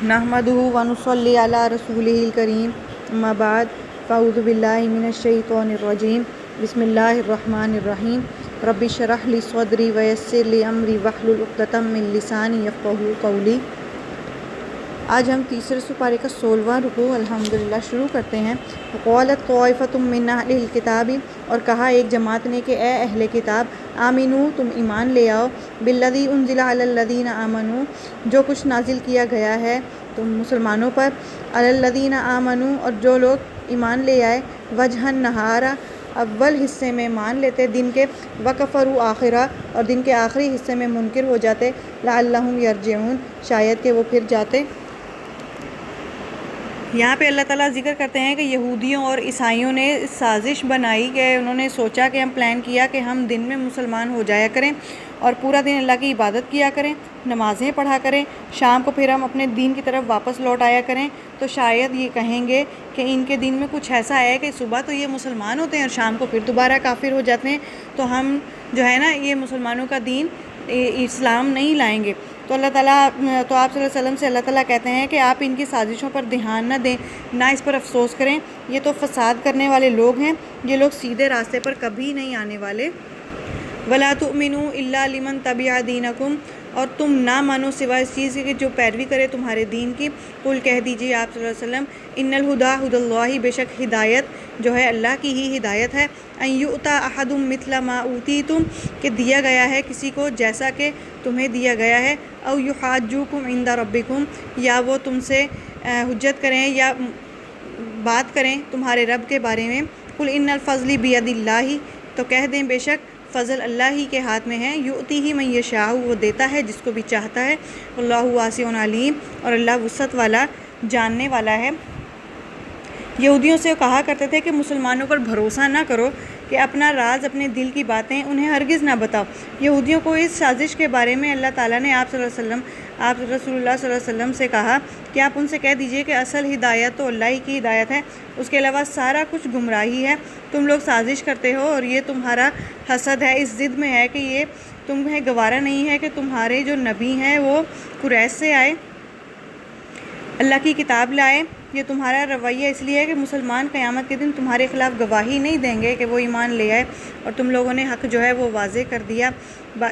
नहमदुहु व नुसल्ली अला रसूलिहिल करीम, अम्मा बाद, फ़अऊज़ु बिल्लाहि मिनश शैतानिर रजीम, बिस्मिल्लाहिर रहमानिर रहीम, रब्बि इश्रह ली सदरी व यस्सिर ली अमरी वहलुल उक़दतम मिन लिसानी यफ़क़हू क़ौली। आज हम तीसरे सुपारे का 16वां रुकू अल्हम्दुलिल्लाह शुरू करते हैं। क़ालत ताइफ़तुम मिन अहलिल किताबी, और कहा एक जमात ने कि ए अहले किताब, आमिनू तुम ईमान ले आओ, बिल्लज़ी उन्ज़िला अलल्लज़ीना आमनू, जो कुछ नाजिल किया गया है तुम मुसलमानों पर, अलल्लज़ीना आमनू, और जो लोग ईमान ले आए, वजहन नहारा, अव्वल हिस्से में मान लेते दिन के, वकफ़रू आखिरा, और दिन के आखिरी हिस्से में मुनकिर हो जाते, लअल्लहुम यरजिऊन, शायद कि वो फिर जाते। यहाँ पे अल्लाह ताला ज़िक्र करते हैं कि यहूदियों और ईसाइयों ने साजिश बनाई कि उन्होंने सोचा कि हम प्लान किया कि हम दिन में मुसलमान हो जाया करें और पूरा दिन अल्लाह की इबादत किया करें, नमाज़ें पढ़ा करें, शाम को फिर हम अपने दीन की तरफ वापस लौट आया करें। तो शायद ये कहेंगे कि इनके दीन में कुछ ऐसा है कि सुबह तो ये मुसलमान होते हैं और शाम को फिर दोबारा काफिर हो जाते हैं, तो हम जो है ना ये मुसलमानों का दीन इस्लाम नहीं लाएंगे। तो आप सल्लल्लाहु अलैहि वसल्लम से अल्लाह ताला कहते हैं कि आप इनकी साजिशों पर ध्यान न दें, ना इस पर अफसोस करें, ये तो फसाद करने वाले लोग हैं, ये लोग सीधे रास्ते पर कभी नहीं आने वाले। वला तुमिनू इल्ला लिमन तबिअ दीनकुम, और तुम ना मानो सिवाय इस चीज़ के जो पैरवी करे तुम्हारे दीन की। कुल कह दीजिए आप सल्लल्लाहु अलैहि वसल्लम, इन्नल हुदा हुदल्लाहि, बेशक हिदायत जो है अल्लाह की ही हिदायत है। अन युता अहदुम मिथला मा ऊतीतुम, कि दिया गया है किसी को जैसा कि तुम्हें दिया गया है। औ युहाज्जुकुम इंदा रब्बिकुम, या वो तुमसे हुज्जत करें या बात करें तुम्हारे रब के बारे में। कुल इन्नल फ़ज़्ली बियदिल्लाहि, तो कह दें बेशक फ़ज़ल अल्लाह ही के हाथ में है। युती ही मन यशाउ, वो देता है जिसको भी चाहता है। अल्लाहु वासिउन अलीम, और अल्लाह वुसअत वाला जानने वाला है। यहूदियों से कहा करते थे कि मुसलमानों पर भरोसा ना करो, कि अपना राज अपने दिल की बातें उन्हें हरगिज़ ना बताओ। यहूदियों को इस साजिश के बारे में अल्लाह ताला ने आप रसूलुल्लाह सल्लल्लाहु अलैहि वसल्लम से कहा कि आप उनसे कह दीजिए कि असल हिदायत तो अल्लाह ही की हिदायत है, उसके अलावा सारा कुछ गुमराही है। तुम लोग साजिश करते हो और ये तुम्हारा हसद है, इस ज़िद में है कि ये तुम्हें गवारा नहीं है कि तुम्हारे जो नबी हैं वो कुरैश से आए, अल्लाह की किताब लाए। ये तुम्हारा रवैया इसलिए है कि मुसलमान क़यामत के दिन तुम्हारे ख़िलाफ़ गवाही नहीं देंगे कि वो ईमान ले आए, और तुम लोगों ने हक़ जो है वो वाज़े कर दिया,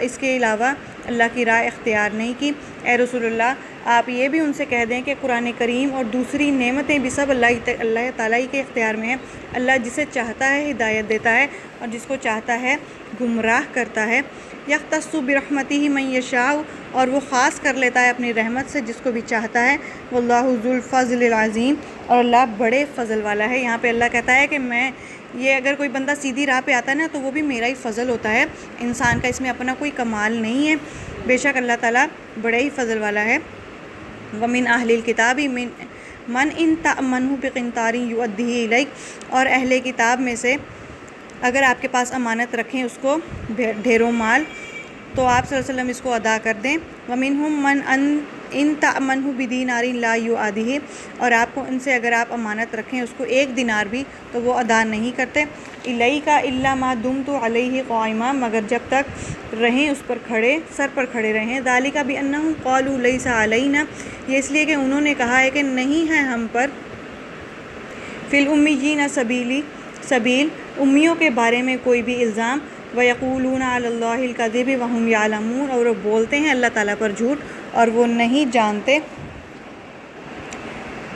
इसके अलावा अल्लाह की राह इख्तियार नहीं की। ए रसूलुल्लाह, आप ये भी उनसे कह दें कि कुरान करीम और दूसरी नेमतें भी सब अल्लाह ताला ही के इख्तियार में है। अल्लाह जिसे चाहता है हिदायत देता है और जिसको चाहता है गुमराह करता है। यख्तस्सु बिरहमतिही मन यशाउ, और वो ख़ास कर लेता है अपनी रहमत से जिसको भी चाहता है। वल्लाहु ज़ुल फ़ज़्लिल अज़ीम, और अल्लाह बड़े फ़ज़ल वाला है। यहाँ पे अल्लाह कहता है कि मैं ये अगर कोई बंदा सीधी राह पे आता है ना तो वो भी मेरा ही फ़ज़ल होता है, इंसान का इसमें अपना कोई कमाल नहीं है। बेशक अल्लाह ताला बड़े ही फ़ज़ल वाला है। वमिन अहलिल किताबी मन इन तअमनहु बिक़िंतारिन युअद्दिही इलैक, और अहले किताब में से अगर आपके पास अमानत रखें उसको ढेरों माल, तो आप सल्लल्लाहु अलैहि वसल्लम इसको अदा कर दें। वमिनहुम मन इन तअमनहु बिदीनारिन ला युअद्दिही, और आपको उनसे अगर आप अमानत रखें उसको 1 दिनार भी तो वो अदा नहीं करते। इलैका इल्ला मा दुमतु अलैहि क़ाइमा, मगर जब तक रहें उस पर खड़े, सर पर खड़े रहें। ज़ालिका बिअन्नहुम क़ालू लैसा अलैना, ये इसलिए कि उन्होंने कहा है कि नहीं है हम पर, फ़िल उम्मिय्यीना सबील, उम्मियों के बारे में कोई भी इल्ज़ाम। वयक़ूलूना अलल्लाहिल कज़िब वहुम यालमून, और वो बोलते हैं अल्लाह ताला पर झूठ और वो नहीं जानते।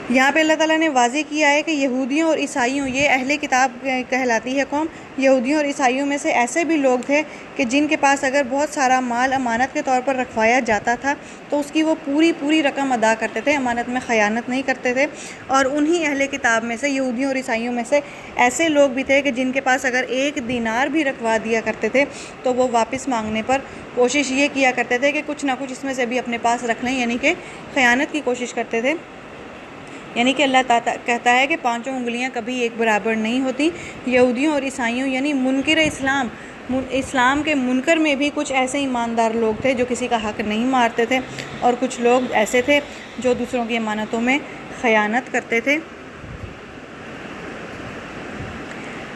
यहाँ पे अल्लाह ताला ने वाज़े किया है कि यहूदियों और ईसाइयों, ये अहले किताब कहलाती है कौम, यहूदियों और ईसाइयों में से ऐसे भी लोग थे कि जिनके पास अगर बहुत सारा माल अमानत के तौर पर रखवाया जाता था तो उसकी वो पूरी रकम अदा करते थे, अमानत में ख़यानत नहीं करते थे। और उन्हीं अहले किताब में से, यहूदियों और ईसाइयों में से ऐसे लोग भी थे कि जिनके पास अगर 1 दीनार भी रखवा दिया करते थे तो वो वापस मांगने पर कोशिश ये किया करते थे कि कुछ ना कुछ इसमें से भी अपने पास रख लें, यानी कि ख़यानत की कोशिश करते थे। यानी कि अल्लाह ताला कहता है कि 5 उंगलियां कभी एक बराबर नहीं होती। यहूदियों और ईसाइयों यानी मुनकिर इस्लाम के मुनकर में भी कुछ ऐसे ईमानदार लोग थे जो किसी का हक़ नहीं मारते थे, और कुछ लोग ऐसे थे जो दूसरों की अमानतों में ख़यानत करते थे।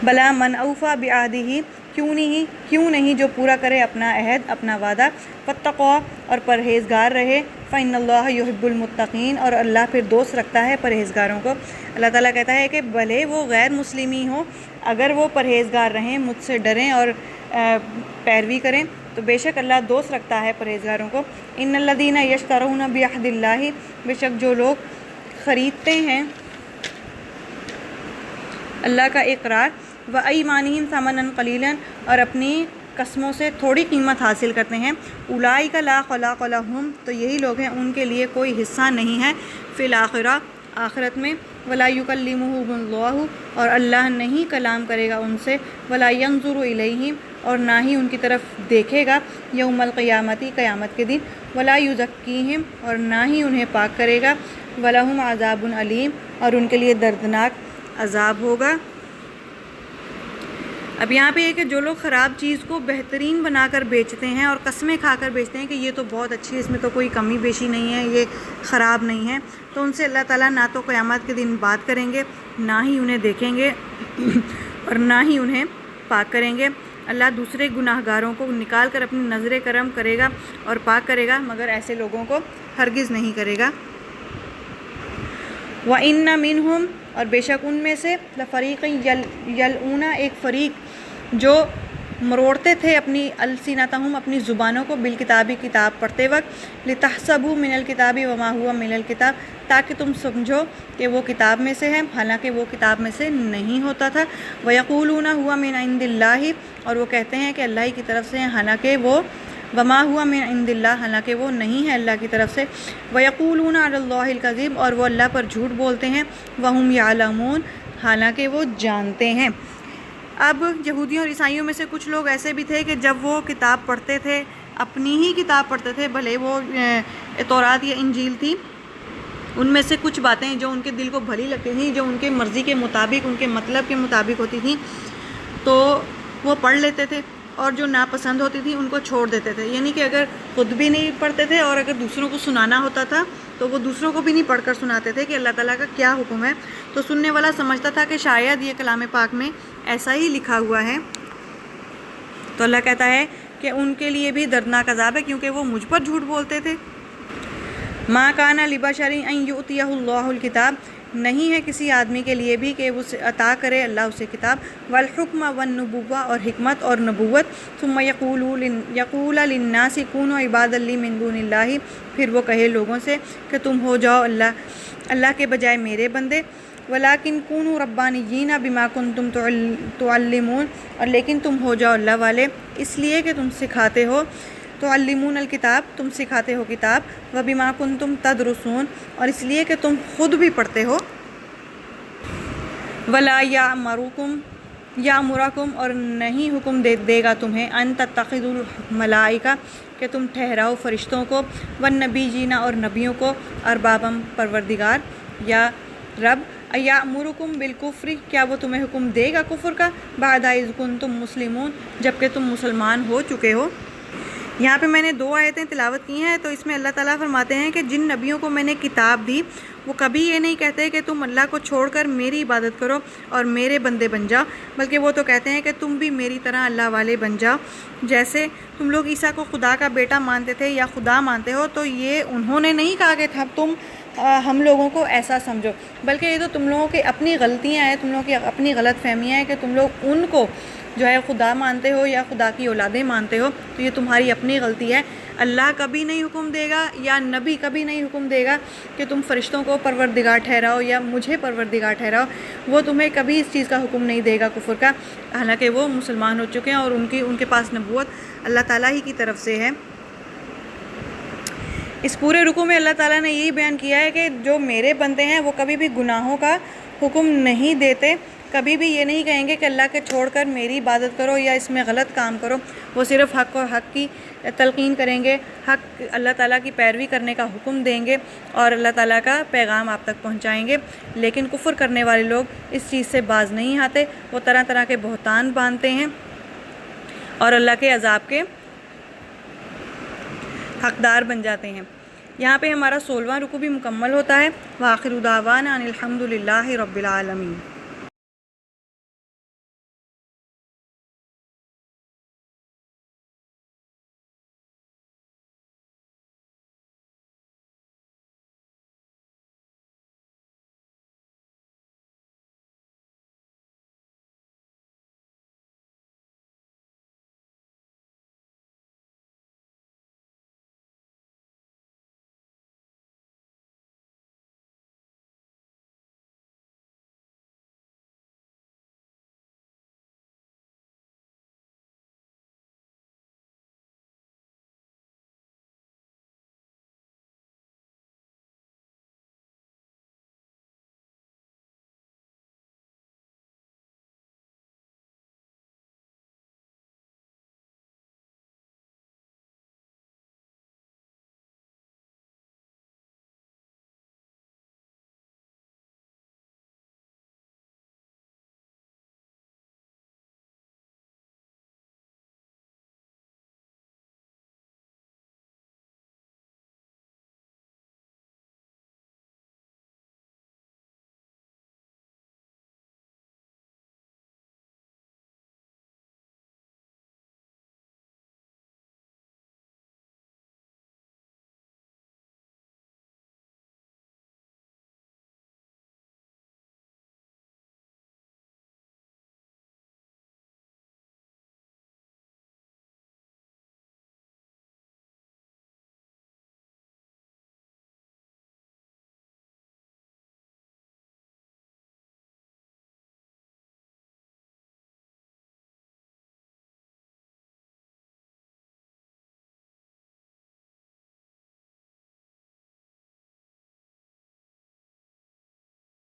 बला मन औफ़ा बिअहदिही, کیوں نہیں جو پورا کرے اپنا عہد، اپنا وعدہ، واتقوا اور پرہیزگار رہے، فإن اللہ یحب المتقین اور اللہ پھر دوست رکھتا ہے پرہیزگاروں کو۔ اللہ تعالیٰ کہتا ہے کہ بھلے وہ غیر مسلمی ہوں، اگر وہ پرہیزگار رہیں، مجھ سے ڈریں اور پیروی کریں تو بے شک اللہ دوست رکھتا ہے پرہیزگاروں کو۔ ان الذین یشترون بعہد اللہ، بے شک جو لوگ خریدتے ہیں اللہ کا اقرار، وایمانہم ثمنا قلیلا اور اپنی قسموں سے تھوڑی قیمت حاصل کرتے ہیں، اولئک لا خلاق لہم تو یہی لوگ ہیں ان کے لیے کوئی حصہ نہیں ہے فی الآخرہ آخرت میں، ولا یکلمہم اللہ اور اللہ نہیں کلام کرے گا ان سے، ولا ینظر الیہم اور نہ ہی ان کی طرف دیکھے گا یوم القیامتی قیامت کے دن، ولا یزکیہم اور نہ ہی انہیں پاک کرے گا، ولہم عذاب علیم اور ان کے لیے دردناک عذاب ہوگا۔ اب یہاں پہ ہے کہ جو لوگ خراب چیز کو بہترین بنا کر بیچتے ہیں اور قسمیں کھا کر بیچتے ہیں کہ یہ تو بہت اچھی ہے، اس میں تو کوئی کمی بیشی نہیں ہے، یہ خراب نہیں ہے، تو ان سے اللہ تعالیٰ نہ تو قیامت کے دن بات کریں گے، نہ ہی انہیں دیکھیں گے اور نہ ہی انہیں پاک کریں گے۔ اللہ دوسرے گناہ گاروں کو نکال کر اپنی نظر کرم کرے گا اور پاک کرے گا، مگر ایسے لوگوں کو ہرگز نہیں کرے گا۔ وَإِنَّ مِنْهُمْ اور بے شک ان میں سے لَفَرِيقًا یلؤون ایک فریق جو مروڑتے تھے اپنی السنتہم اپنی زبانوں کو بالکتابی کتاب پڑھتے وقت، لِتَحْسَبُوا مِنَ الْكِتَابِ وَمَا هُوَ مِنَ الْكِتَابِ تاکہ تم سمجھو کہ وہ کتاب میں سے ہے حالانکہ وہ کتاب میں سے نہیں ہوتا تھا، وَيَقُولُونَ هُوَ مِنْ عِنْدِ اللَّهِ اور وہ کہتے ہیں کہ اللہ کی طرف سے ہیں حالانکہ وہ وما ہوا من عند اللہ حالانکہ وہ نہیں ہے اللہ کی طرف سے، وَيَقُولُونَ عَلَى اللَّهِ الْكَذِبَ اور وہ اللہ پر جھوٹ بولتے ہیں، وَهُمْ يَعْلَمُونَ حالانکہ وہ جانتے ہیں۔ اب یہودیوں اور عیسائیوں میں سے کچھ لوگ ایسے بھی تھے کہ جب وہ کتاب پڑھتے تھے، اپنی ہی کتاب پڑھتے تھے، بھلے وہ تورات یا انجیل تھی، ان میں سے کچھ باتیں جو ان کے دل کو بھلی لگتی تھیں، جو ان کے مرضی کے مطابق، ان کے مطلب کے مطابق ہوتی تھیں، تو وہ پڑھ لیتے تھے، اور جو ناپسند ہوتی تھی ان کو چھوڑ دیتے تھے۔ یعنی کہ اگر خود بھی نہیں پڑھتے تھے اور اگر دوسروں کو سنانا ہوتا تھا تو وہ دوسروں کو بھی نہیں پڑھ کر سناتے تھے کہ اللہ تعالیٰ کا کیا حکم ہے، تو سننے والا سمجھتا تھا کہ شاید یہ کلام پاک میں ایسا ہی لکھا ہوا ہے۔ تو اللہ کہتا ہے کہ ان کے لیے بھی دردناک عذاب ہے کیونکہ وہ مجھ پر جھوٹ بولتے تھے۔ ما کان لبشر ان یؤتیہ اللہ الکتاب نہیں ہے کسی آدمی کے لیے بھی کہ اسے عطا کرے اللہ اسے کتاب، والحکم والنبوہ اور حکمت اور نبوت، ثم یقول للناس کونوا عبادا لی من دون اللہ پھر وہ کہے لوگوں سے کہ تم ہو جاؤ اللہ کے بجائے میرے بندے، ولیکن کونوا ربانیین بما کنتم تعلمون اور لیکن تم ہو جاؤ اللہ والے اس لیے کہ تم سکھاتے ہو، تعلمون الکتاب تم سکھاتے ہو کتاب، وبما کنتم تدرسون اور اس لیے کہ تم خود بھی پڑھتے ہو، ولا یامرکم اور نہیں حکم دے گا تمہیں ان تتخذوا الملائکہ کہ تم ٹھہراؤ فرشتوں کو، والنبیین اور نبیوں کو، اربابا پروردگار یا رب، ایامرکم بالکفر کیا وہ تمہیں حکم دے گا کفر کا، بعد اذ کنتم مسلمون جبکہ تم مسلمان ہو چکے ہو۔ یہاں پہ میں نے 2 آیتیں تلاوت کی ہیں، تو اس میں اللہ تعالیٰ فرماتے ہیں کہ جن نبیوں کو میں نے کتاب دی وہ کبھی یہ نہیں کہتے کہ تم اللہ کو چھوڑ کر میری عبادت کرو اور میرے بندے بن جاؤ، بلکہ وہ تو کہتے ہیں کہ تم بھی میری طرح اللہ والے بن جاؤ۔ جیسے تم لوگ عیسیٰ کو خدا کا بیٹا مانتے تھے یا خدا مانتے ہو، تو یہ انہوں نے نہیں کہا کہ تم ہم لوگوں کو ایسا سمجھو، بلکہ یہ تو تم لوگوں کی اپنی غلطیاں ہیں، تم لوگوں کی اپنی غلط فہمیاں ہیں کہ تم لوگ ان کو جو ہے خدا مانتے ہو یا خدا کی اولادیں مانتے ہو، تو یہ تمہاری اپنی غلطی ہے۔ اللہ کبھی نہیں حکم دے گا یا نبی کبھی نہیں حکم دے گا کہ تم فرشتوں کو پروردگار ٹھہراؤ یا مجھے پروردگار ٹھہراؤ، وہ تمہیں کبھی اس چیز کا حکم نہیں دے گا کفر کا، حالانکہ وہ مسلمان ہو چکے ہیں اور ان کے پاس نبوت اللہ تعالیٰ ہی کی طرف سے ہے۔ اس پورے رکوع میں اللہ تعالیٰ نے یہی بیان کیا ہے کہ جو میرے بندے ہیں وہ کبھی بھی گناہوں کا حکم نہیں دیتے، کبھی بھی یہ نہیں کہیں گے کہ اللہ کے چھوڑ کر میری عبادت کرو یا اس میں غلط کام کرو، وہ صرف حق اور حق کی تلقین کریں گے، حق اللہ تعالیٰ کی پیروی کرنے کا حکم دیں گے اور اللہ تعالیٰ کا پیغام آپ تک پہنچائیں گے۔ لیکن کفر کرنے والے لوگ اس چیز سے باز نہیں آتے، وہ طرح طرح کے بہتان باندھتے ہیں اور اللہ کے عذاب کے حقدار بن جاتے ہیں۔ یہاں پہ ہمارا 16واں رکوع بھی مکمل ہوتا ہے۔ وآخر دعوانا ان الحمد للہ رب العالمین۔